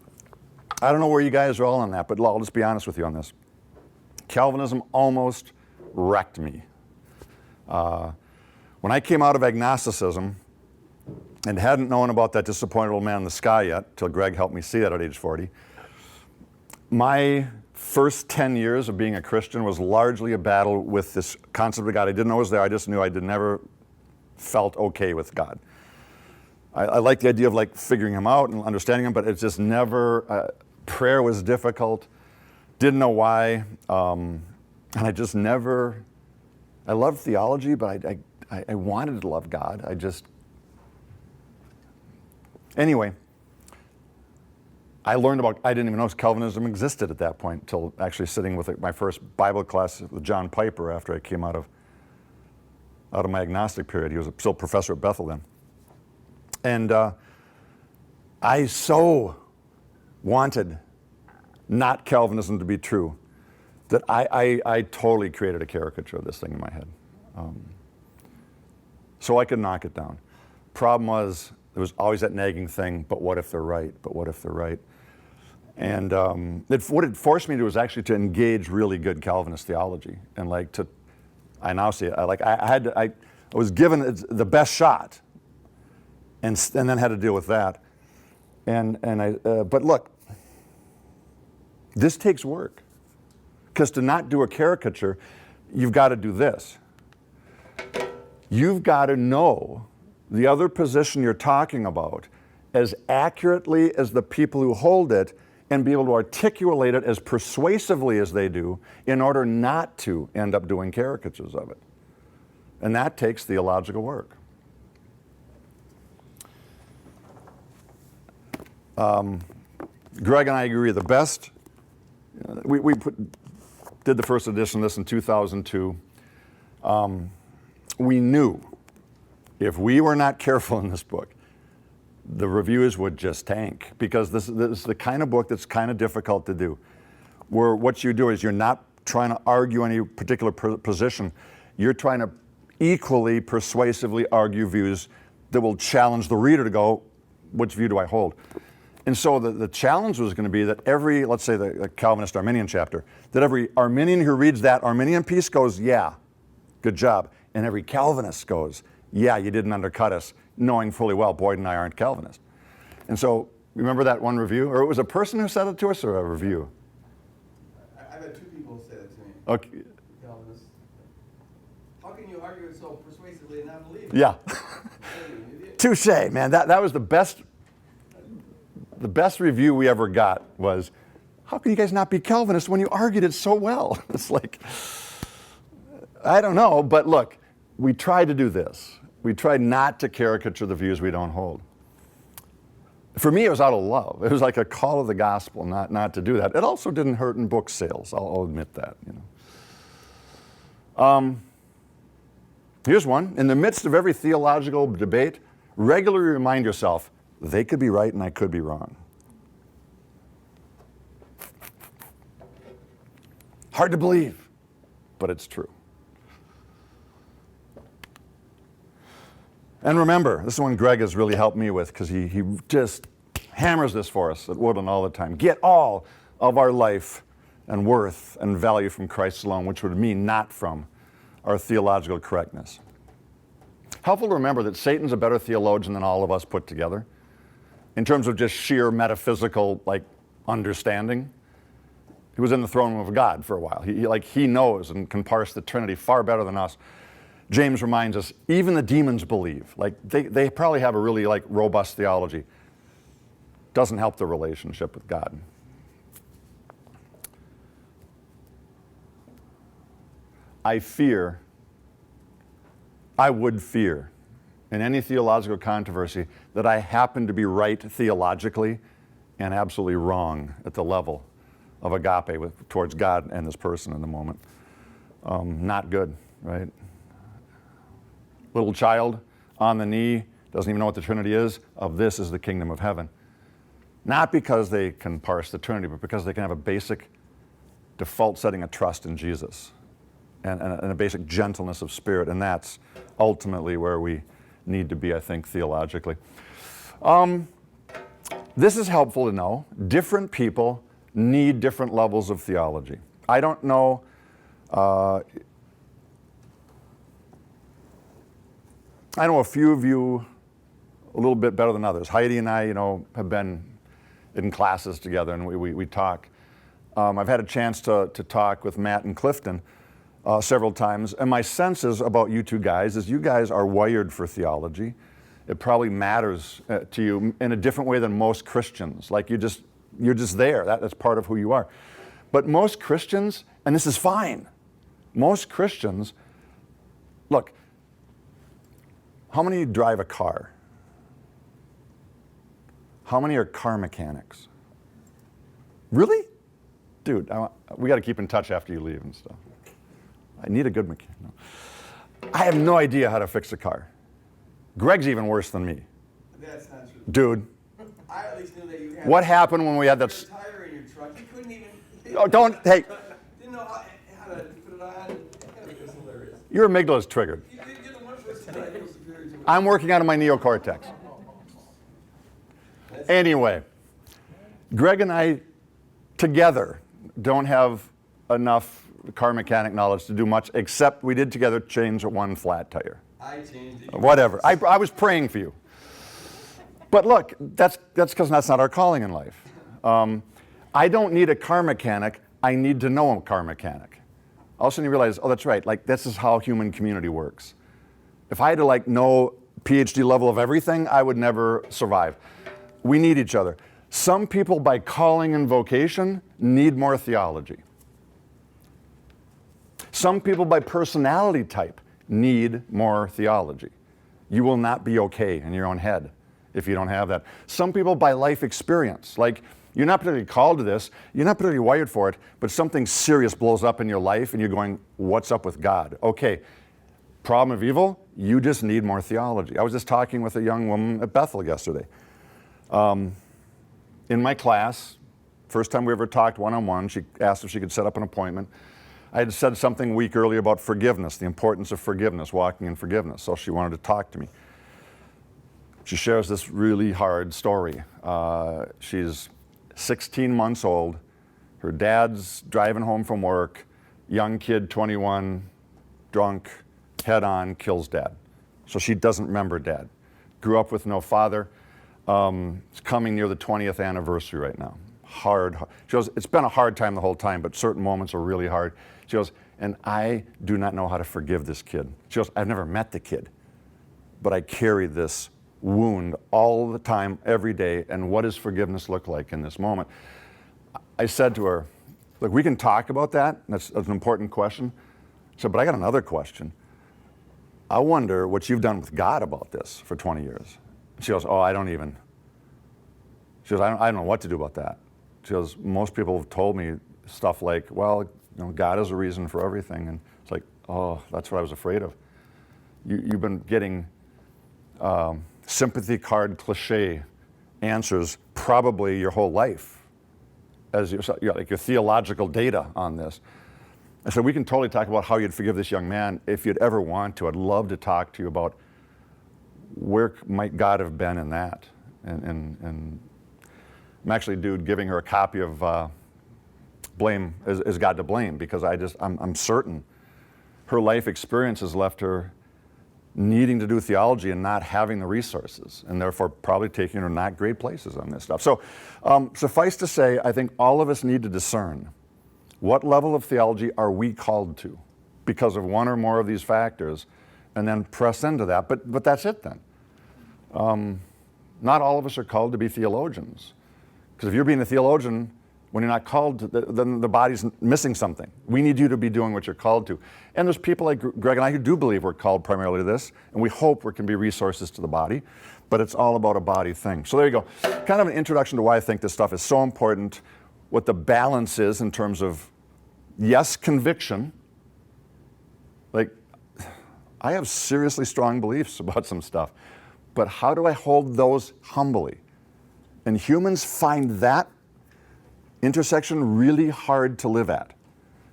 I don't know where you guys are all on that, but I'll just be honest with you on this. Calvinism almost wrecked me. When I came out of agnosticism, and hadn't known about that disappointed old man in the sky yet, till Greg helped me see that at age 40. My first 10 years of being a Christian was largely a battle with this concept of God. I didn't know it was there. I just knew I never felt okay with God. I like the idea of like figuring him out and understanding him, but it's just never, prayer was difficult, didn't know why, and I just never, I loved theology, but I wanted to love God. Anyway, I learned about, I didn't even know Calvinism existed at that point until actually sitting with my first Bible class with John Piper after I came out of my agnostic period. He was still professor at Bethel then. And I so wanted not Calvinism to be true that I totally created a caricature of this thing in my head. So I could knock it down. Problem was, there was always that nagging thing, but what if they're right? But what if they're right? And what it forced me to was actually to engage really good Calvinist theology. And like I now see it, I was given the best shot. And then had to deal with that. But look, this takes work. Because to not do a caricature, you've got to do this. You've got to know the other position you're talking about as accurately as the people who hold it and be able to articulate it as persuasively as they do in order not to end up doing caricatures of it. And that takes theological work. Greg and I agree the best. We did the first edition of this in 2002. We knew if we were not careful in this book, the reviews would just tank, because this is the kind of book that's kind of difficult to do, where what you do is you're not trying to argue any particular position. You're trying to equally persuasively argue views that will challenge the reader to go, which view do I hold? And so the challenge was going to be that every, let's say the Calvinist Arminian chapter, that every Arminian who reads that Arminian piece goes, yeah, good job. And every Calvinist goes, yeah, you didn't undercut us, knowing fully well Boyd and I aren't Calvinists. And so, remember that one review? Or it was a person who said it to us, or a review? I've had two people say that to me. Okay. Calvinists. How can you argue it so persuasively and not believe it? Yeah. You're an idiot. Touche, man. That was the best review we ever got was, how can you guys not be Calvinists when you argued it so well? It's like, I don't know, but look, we try to do this. We try not to caricature the views we don't hold. For me, it was out of love. It was like a call of the gospel not to do that. It also didn't hurt in book sales. I'll admit that. Here's one. In the midst of every theological debate, regularly remind yourself, they could be right and I could be wrong. Hard to believe, but it's true. And remember, this is one Greg has really helped me with, because he just hammers this for us at Woodland all the time. Get all of our life and worth and value from Christ alone, which would mean not from our theological correctness. Helpful to remember that Satan's a better theologian than all of us put together, in terms of just sheer metaphysical understanding. He was in the throne room of God for a while. He knows and can parse the Trinity far better than us. James reminds us, even the demons believe. They probably have a really robust theology. Doesn't help the relationship with God. I would fear in any theological controversy that I happen to be right theologically and absolutely wrong at the level of agape towards God and this person in the moment. Not good, right? Little child on the knee, doesn't even know what the Trinity is, of this is the kingdom of heaven. Not because they can parse the Trinity, but because they can have a basic default setting of trust in Jesus and a basic gentleness of spirit, and that's ultimately where we need to be, I think, theologically. This is helpful to know. Different people need different levels of theology. I don't know I know a few of you a little bit better than others. Heidi and I, have been in classes together, and we talk. I've had a chance to talk with Matt and Clifton several times, and my sense is about you two guys is you guys are wired for theology. It probably matters to you in a different way than most Christians. Like you're just there. That's part of who you are. But most Christians, and this is fine, most Christians, look, how many drive a car? How many are car mechanics? Really? Dude, we got to keep in touch after you leave and stuff. I need a good mechanic. No. I have no idea how to fix a car. Greg's even worse than me. That's not true. Dude, I at least knew that you had. what happened when we had that? Your tire in your truck. You couldn't even. Oh, don't, hey, Didn't know how to put it on. It was hilarious. your amygdala's triggered. You're the one person that I know superior to. I'm working out of my neocortex. Anyway, Greg and I together don't have enough car mechanic knowledge to do much, except we did together change one flat tire. I changed it. Whatever. I was praying for you. But look, that's because that's not our calling in life. I don't need a car mechanic. I need to know a car mechanic. All of a sudden you realize, oh, that's right. Like, this is how human community works. If I had to know PhD level of everything, I would never survive. We need each other. Some people by calling and vocation need more theology. Some people by personality type need more theology. You will not be okay in your own head if you don't have that. Some people by life experience, like you're not particularly called to this, you're not particularly wired for it, but something serious blows up in your life and you're going, what's up with God? Okay, problem of evil, you just need more theology. I was just talking with a young woman at Bethel yesterday. In my class, first time we ever talked one-on-one, she asked if she could set up an appointment. I had said something a week earlier about forgiveness, the importance of forgiveness, walking in forgiveness, so she wanted to talk to me. She shares this really hard story. She's 16 months old. Her dad's driving home from work, young kid, 21, drunk, head on, kills dad. So she doesn't remember dad. Grew up with no father. It's coming near the 20th anniversary right now. Hard. She goes, it's been a hard time the whole time, but certain moments are really hard. She goes, and I do not know how to forgive this kid. She goes, I've never met the kid, but I carry this wound all the time, every day, and what does forgiveness look like in this moment? I said to her, look, we can talk about that. That's an important question. I said, but I got another question. I wonder what you've done with God about this for 20 years. She goes, oh, I don't even. She goes, I don't know what to do about that. She goes, most people have told me stuff like, well, God is a reason for everything. And it's like, oh, that's what I was afraid of. You've been getting sympathy card cliche answers probably your whole life as your theological data on this. I said, we can totally talk about how you'd forgive this young man if you'd ever want to. I'd love to talk to you about where might God have been in that. And I'm actually, dude, giving her a copy of Blame is God to Blame, because I'm certain her life experience has left her needing to do theology and not having the resources, and therefore probably taking her not great places on this stuff. So suffice to say, I think all of us need to discern what level of theology are we called to because of one or more of these factors, and then press into that. But that's it then. Not all of us are called to be theologians. Because if you're being a theologian when you're not called to, then the body's missing something. We need you to be doing what you're called to. And there's people like Greg and I who do believe we're called primarily to this, and we hope we can be resources to the body, but it's all about a body thing. So there you go. Kind of an introduction to why I think this stuff is so important, what the balance is in terms of, yes, conviction. Like, I have seriously strong beliefs about some stuff, but how do I hold those humbly? And humans find that intersection really hard to live at,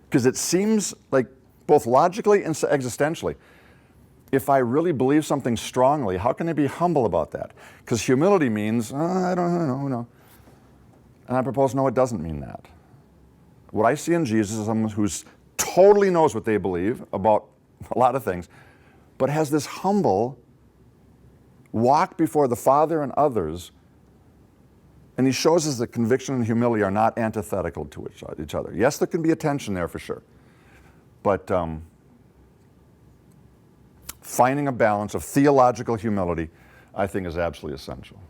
because it seems like both logically and existentially, if I really believe something strongly, how can I be humble about that? Because humility means, I don't know. And I propose, no, it doesn't mean that. What I see in Jesus is someone who totally knows what they believe about a lot of things, but has this humble walk before the Father and others, and he shows us that conviction and humility are not antithetical to each other. Yes, there can be a tension there for sure, but finding a balance of theological humility, I think, is absolutely essential.